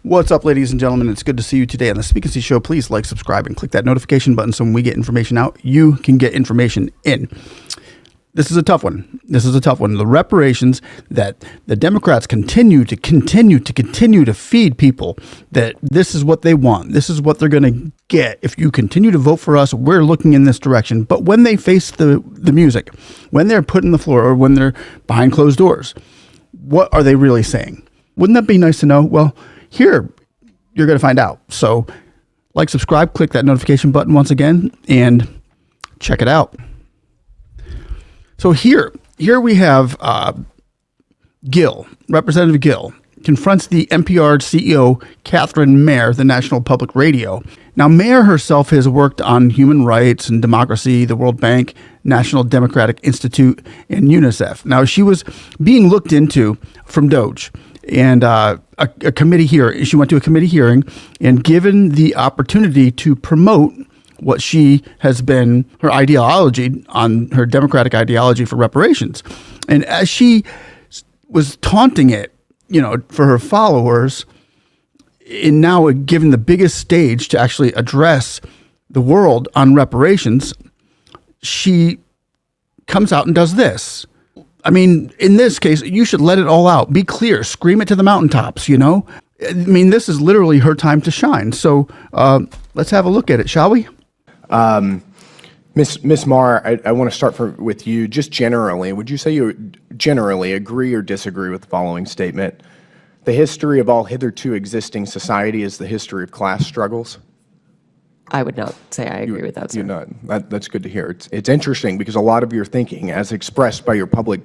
What's up, ladies and gentlemen? It's good to see you today on the SpeaknsEE Show. Please like, subscribe, and click that notification button so when we get information out, you can get information in. This is a tough one. The reparations that the Democrats continue to feed people, that this is what they want. This is what they're going to get. If you continue to vote for us, we're looking in this direction. But when they face the music, when they're put on the floor or when they're behind closed doors, what are they really saying? Wouldn't that be nice to know? Well, here, you're going to find out. So, like, subscribe, click that notification button once again, and check it out. So here we have Representative Gill, confronts the NPR CEO, Catherine Mayer, the National Public Radio. Now, Mayer herself has worked on human rights and democracy, the World Bank, National Democratic Institute, and UNICEF. Now, she was being looked into from Doge. And a committee here, she went to a committee hearing and given the opportunity to promote what she has been, her ideology on her democratic ideology for reparations. And as she was taunting it, for her followers, and now given the biggest stage to actually address the world on reparations, she comes out and does this. I mean, in this case, you should let it all out. Be clear. Scream it to the mountaintops, I mean, this is literally her time to shine. So let's have a look at it, shall we? Ms. Maher, I want to start with you. Just generally, would you say you generally agree or disagree with the following statement? The history of all hitherto existing society is the history of class struggles? I would not say I agree with that, sir. You're not. That's good to hear. It's interesting because a lot of your thinking, as expressed by your public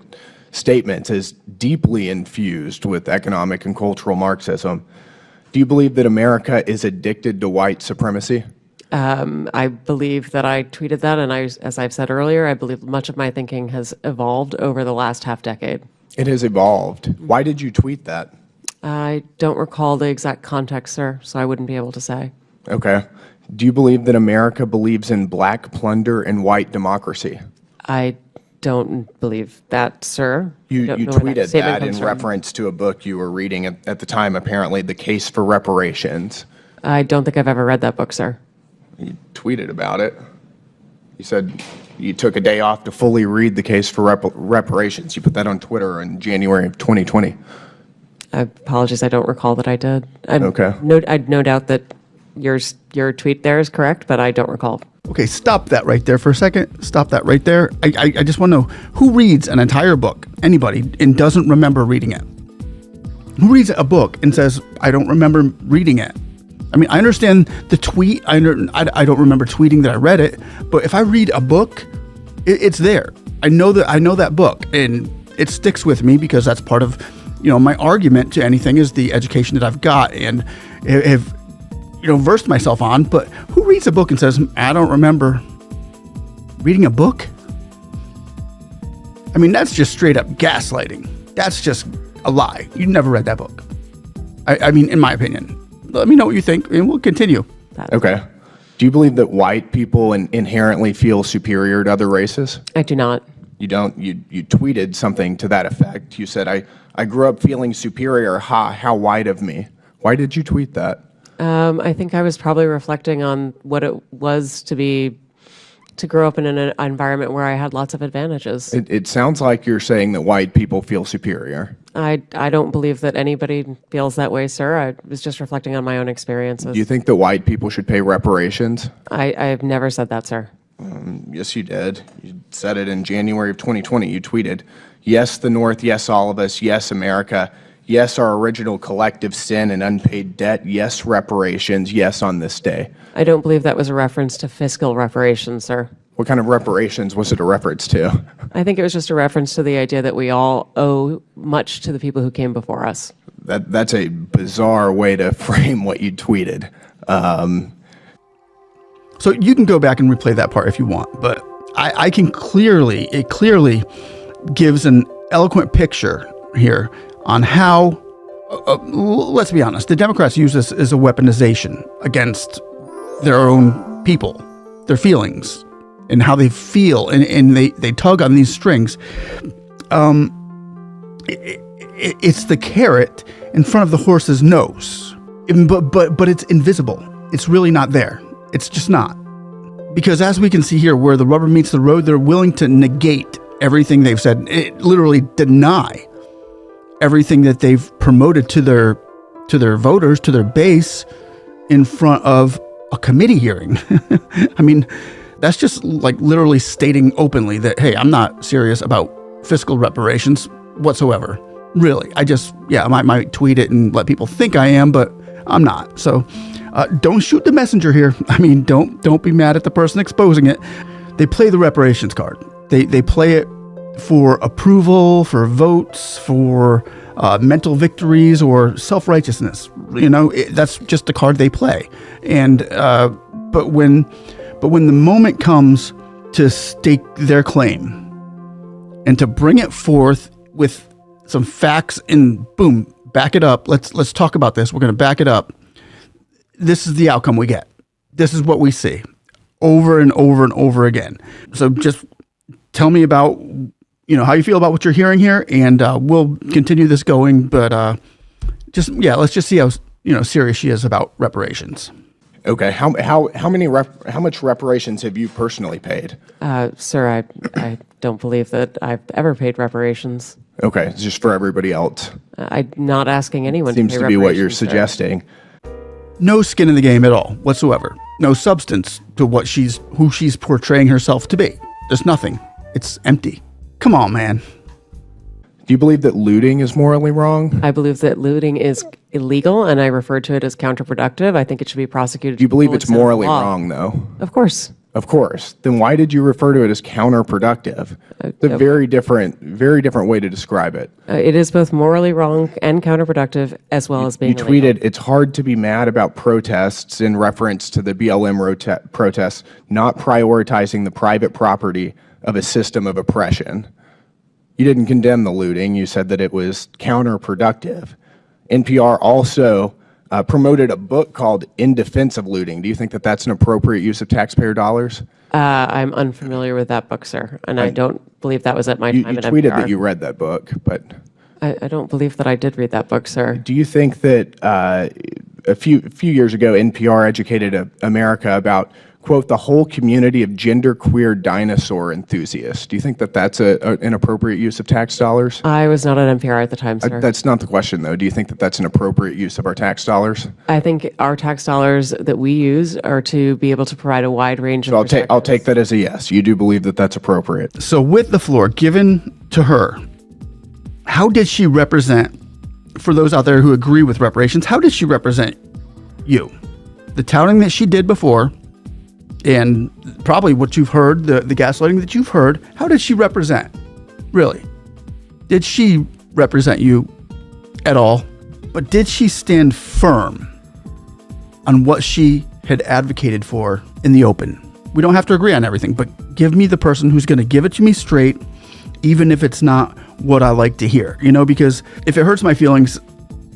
statements, is deeply infused with economic and cultural Marxism. Do you believe that America is addicted to white supremacy? I believe that I tweeted that, and as I've said earlier, I believe much of my thinking has evolved over the last half decade. It has evolved. Why did you tweet that? I don't recall the exact context, sir, so I wouldn't be able to say. Okay. Do you believe that America believes in black plunder and white democracy? I don't believe that, sir. You tweeted that in reference to a book you were reading at the time, apparently, The Case for Reparations. I don't think I've ever read that book, sir. You tweeted about it. You said you took a day off to fully read The Case for Reparations. You put that on Twitter in January of 2020. I apologize, I don't recall that I did. Okay. I'd no doubt that your tweet there is correct, but I don't recall. Okay, stop that right there for a second. Stop that right there. I just want to know, who reads an entire book, anybody, and doesn't remember reading it? Who reads a book and says, I don't remember reading it? I mean, I understand the tweet. I don't remember tweeting that I read it, but if I read a book, it's there. I know that book, and it sticks with me because that's part of, my argument to anything is the education that I've got and have, versed myself on. But who reads a book and says, I don't remember reading a book? I mean, that's just straight up gaslighting. That's just a lie. You never read that book. I mean, in my opinion. Let me know what you think, and we'll continue. Okay. Do you believe that white people inherently feel superior to other races? I do not. You don't? You tweeted something to that effect. You said, I grew up feeling superior. How white of me. Why did you tweet that? I think I was probably reflecting on what it was to grow up in an environment where I had lots of advantages. It sounds like you're saying that white people feel superior. I don't believe that anybody feels that way, sir. I was just reflecting on my own experiences. Do you think that white people should pay reparations? I have never said that, sir. Yes, you did. You said it in January of 2020. You tweeted, yes, the North, yes, all of us, yes, America, yes, our original collective sin and unpaid debt, yes, reparations, yes, on this day. I don't believe that was a reference to fiscal reparations, sir. What kind of reparations was it a reference to? I think it was just a reference to the idea that we all owe much to the people who came before us. That's a bizarre way to frame what you tweeted. So you can go back and replay that part if you want, but it clearly gives an eloquent picture here on how, let's be honest, the Democrats use this as a weaponization against their own people, their feelings, and how they feel, and they tug on these strings. It's the carrot in front of the horse's nose. But it's invisible. It's really not there. It's just not. Because as we can see here, where the rubber meets the road, they're willing to negate everything they've said. It literally deny everything that they've promoted to their voters, to their base, in front of a committee hearing. I mean, that's just like literally stating openly that, hey, I'm not serious about fiscal reparations whatsoever. Really. I might tweet it and let people think I am, but I'm not. So don't shoot the messenger here. I mean, don't be mad at the person exposing it. They play the reparations card. They play it for approval, for votes, for mental victories, or self-righteousness. That's just the card they play. And but when the moment comes to stake their claim and to bring it forth with some facts and boom, back it up. Let's talk about this. We're going to back it up. This is the outcome we get. This is what we see over and over and over again. So just tell me about, how you feel about what you're hearing here, and we'll continue this going. But let's just see how serious she is about reparations. Okay. How much reparations have you personally paid? Sir, I don't believe that I've ever paid reparations. Okay, it's just for everybody else. I'm not asking anyone Seems to pay to be what you're reparations, sir. suggesting. No skin in the game at all whatsoever. No substance to who she's portraying herself to be. There's nothing. It's empty. Come on, man. Do you believe that looting is morally wrong? I believe that looting is illegal, and I refer to it as counterproductive. I think it should be prosecuted. Do you believe it's morally wrong, though? Of course. Of course. Then why did you refer to it as counterproductive? It's a very different way to describe it. It is both morally wrong and counterproductive, as well as being You illegal. tweeted, "It's hard to be mad about protests," in reference to the BLM protests, not prioritizing the private property of a system of oppression. You didn't condemn the looting. You said that it was counterproductive. NPR also promoted a book called In Defense of Looting. Do you think that that's an appropriate use of taxpayer dollars? I'm unfamiliar with that book, sir, and I don't believe that was at my You time at tweeted NPR. that you read that book, but I don't believe that I did read that book, sir. do you think that a few years ago, NPR educated America about, quote, the whole community of genderqueer dinosaur enthusiasts? Do you think that that's an appropriate use of tax dollars? I was not at NPR at the time, sir. That's not the question, though. Do you think that that's an appropriate use of our tax dollars? I think our tax dollars that we use are to be able to provide a wide range of I'll perspectives. take that as a yes. You do believe that that's appropriate. So with the floor given to her, how did she represent, for those out there who agree with reparations, how did she represent you? The touting that she did before, and probably what you've heard, the gaslighting that you've heard, how did she represent? Really? Did she represent you at all? But did she stand firm on what she had advocated for in the open? We don't have to agree on everything, but give me the person who's going to give it to me straight, even if it's not what I like to hear, because if it hurts my feelings,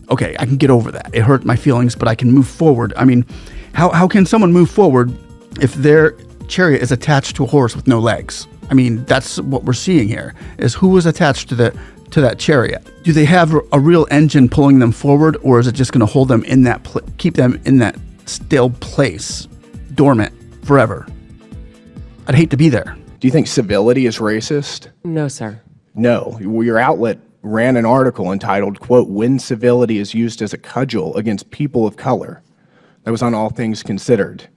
okay, I can get over that. It hurt my feelings, but I can move forward. I mean, how can someone move forward if their chariot is attached to a horse with no legs? I mean, that's what we're seeing here, is who was attached to that chariot. Do they have a real engine pulling them forward, or is it just going to hold them in that, keep them in that still place, dormant forever? I'd hate to be there. Do you think civility is racist? No, sir. No. Your outlet ran an article entitled, quote, "When Civility is Used as a Cudgel Against People of Color." That was on All Things Considered.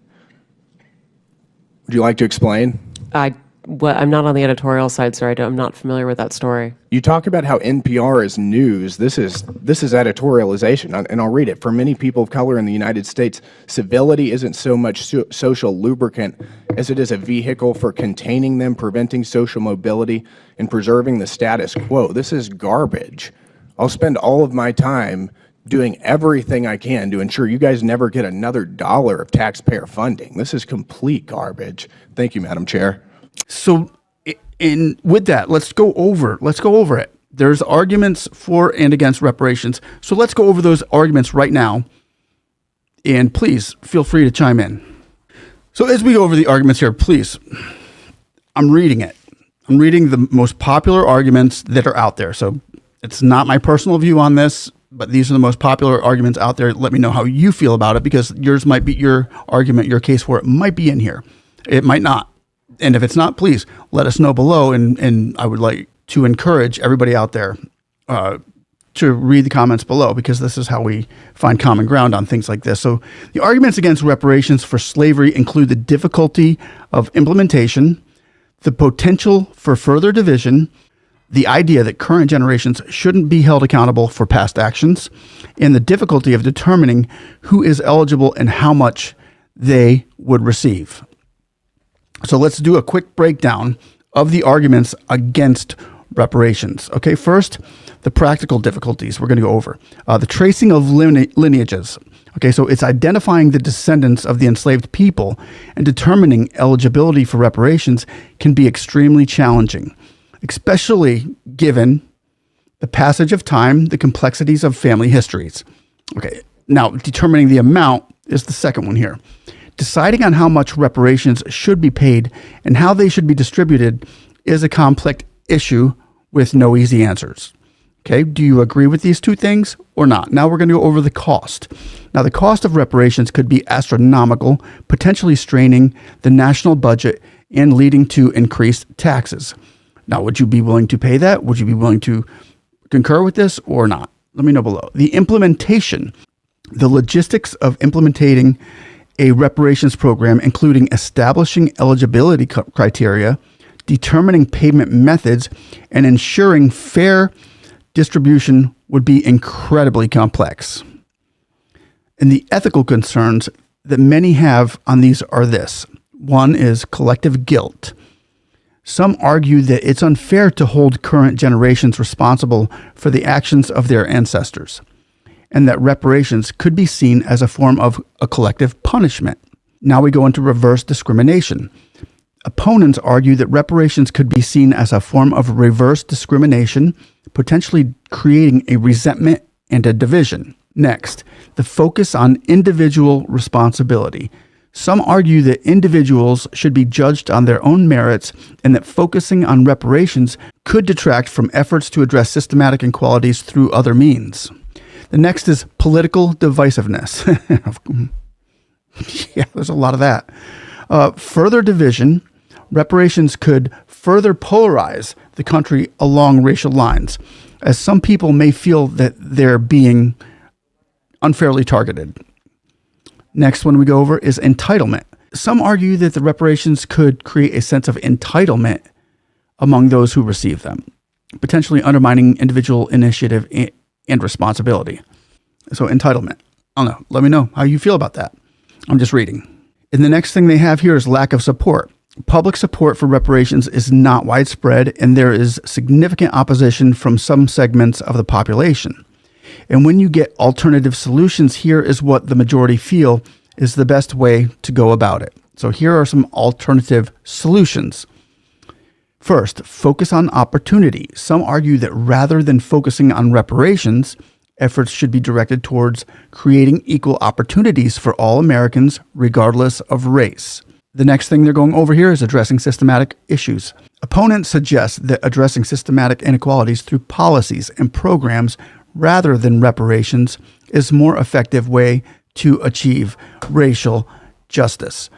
Would you like to explain? I'm not on the editorial side, sir. I'm not familiar with that story. You talk about how NPR is news. This is editorialization, and I'll read it. "For many people of color in the United States, civility isn't so much social lubricant as it is a vehicle for containing them, preventing social mobility, and preserving the status quo." This is garbage. I'll spend all of my time doing everything I can to ensure you guys never get another dollar of taxpayer funding. This is complete garbage. Thank you, Madam Chair. So, with that, let's go over it. There's arguments for and against reparations. So let's go over those arguments right now. And please feel free to chime in. So as we go over the arguments here, please, I'm reading it. I'm reading the most popular arguments that are out there. So it's not my personal view on this. but these are the most popular arguments out there. Let me know how you feel about it, because yours might be your argument, your case for it might be in here. It might not. And if it's not, please let us know below. And I would like to encourage everybody out there to read the comments below, because this is how we find common ground on things like this. So the arguments against reparations for slavery include the difficulty of implementation, the potential for further division, the idea that current generations shouldn't be held accountable for past actions, and the difficulty of determining who is eligible and how much they would receive. So let's do a quick breakdown of the arguments against reparations. Okay, first, the practical difficulties we're going to go over. The tracing of lineages. Okay, so it's identifying the descendants of the enslaved people, and determining eligibility for reparations can be extremely challenging, especially given the passage of time, the complexities of family histories. Okay, now determining the amount is the second one here. Deciding on how much reparations should be paid and how they should be distributed is a complex issue with no easy answers. Okay, do you agree with these two things or not? Now we're going to go over the cost. Now, the cost of reparations could be astronomical, potentially straining the national budget and leading to increased taxes. Now, would you be willing to pay that? Would you be willing to concur with this or not? Let me know below. The implementation, the logistics of implementing a reparations program, including establishing eligibility criteria, determining payment methods, and ensuring fair distribution would be incredibly complex. And the ethical concerns that many have on these are this. One is collective guilt. Some argue that it's unfair to hold current generations responsible for the actions of their ancestors, and that reparations could be seen as a form of a collective punishment. Now we go into reverse discrimination. Opponents argue that reparations could be seen as a form of reverse discrimination, potentially creating a resentment and a division. Next, the focus on individual responsibility. Some argue that individuals should be judged on their own merits, and that focusing on reparations could detract from efforts to address systematic inequalities through other means. The next is political divisiveness. Yeah, there's a lot of that. Further division. Reparations could further polarize the country along racial lines, as some people may feel that they're being unfairly targeted. Next one we go over is entitlement. Some argue that the reparations could create a sense of entitlement among those who receive them, potentially undermining individual initiative and responsibility. So entitlement. I don't know. Let me know how you feel about that. I'm just reading. And the next thing they have here is lack of support. Public support for reparations is not widespread, and there is significant opposition from some segments of the population. And when you get alternative solutions, here is what the majority feel is the best way to go about it. So here are some alternative solutions. First, focus on opportunity. Some argue that rather than focusing on reparations, efforts should be directed towards creating equal opportunities for all Americans, regardless of race. The next thing they're going over here is addressing systematic issues. Opponents suggest that addressing systematic inequalities through policies and programs rather than reparations is a more effective way to achieve racial justice.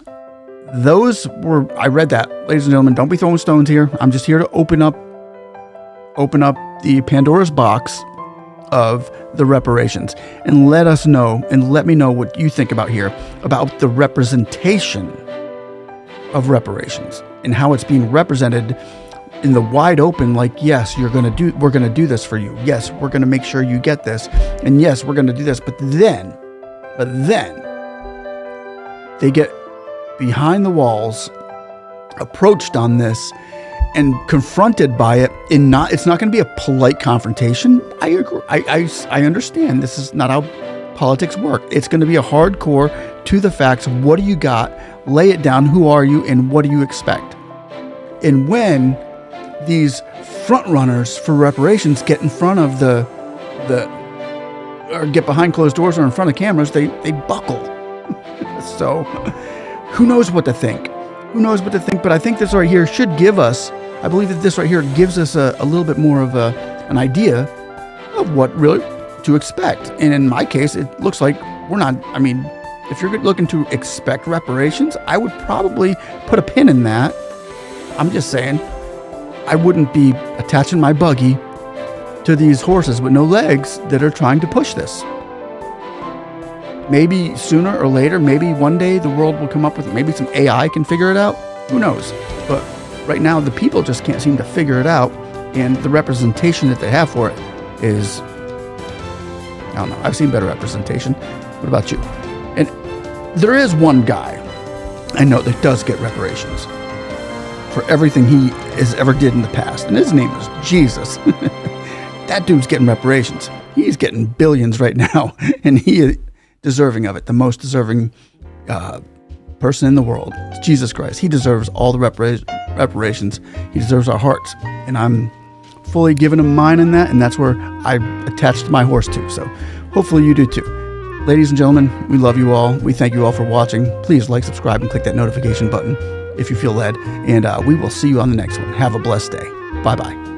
I read that. Ladies and gentlemen, don't be throwing stones here. I'm just here to open up the Pandora's box of the reparations, and let us know and let me know what you think about the representation of reparations and how it's being represented in the wide open, like, yes, we're going to do this for you. Yes, we're going to make sure you get this. And yes, we're going to do this. But then they get behind the walls, approached on this, and confronted by it. It's not going to be a polite confrontation. I agree. I understand this is not how politics work. It's going to be a hardcore to the facts. What do you got? Lay it down. Who are you and what do you expect? And when these front runners for reparations get in front of or get behind closed doors or in front of cameras, they buckle. So who knows what to think? But I think this right here should give us, I believe that this right here gives us a little bit more of an idea of what really to expect. And in my case, it looks like we're not, I mean, if you're looking to expect reparations, I would probably put a pin in that. I'm just saying, I wouldn't be attaching my buggy to these horses with no legs that are trying to push this. Maybe sooner or later, maybe one day the world will come up with it. Maybe some AI can figure it out. Who knows? But right now, the people just can't seem to figure it out. And the representation that they have for it is, I don't know. I've seen better representation. What about you? And there is one guy I know that does get reparations for everything he has ever did in the past. And his name is Jesus. That dude's getting reparations. He's getting billions right now. And he is deserving of it. The most deserving person in the world. It's Jesus Christ. He deserves all the reparations. He deserves our hearts. And I'm fully giving him mine in that. And that's where I attached my horse to. So hopefully you do too. Ladies and gentlemen, we love you all. We thank you all for watching. Please like, subscribe, and click that notification button if you feel led. And we will see you on the next one. Have a blessed day. Bye-bye.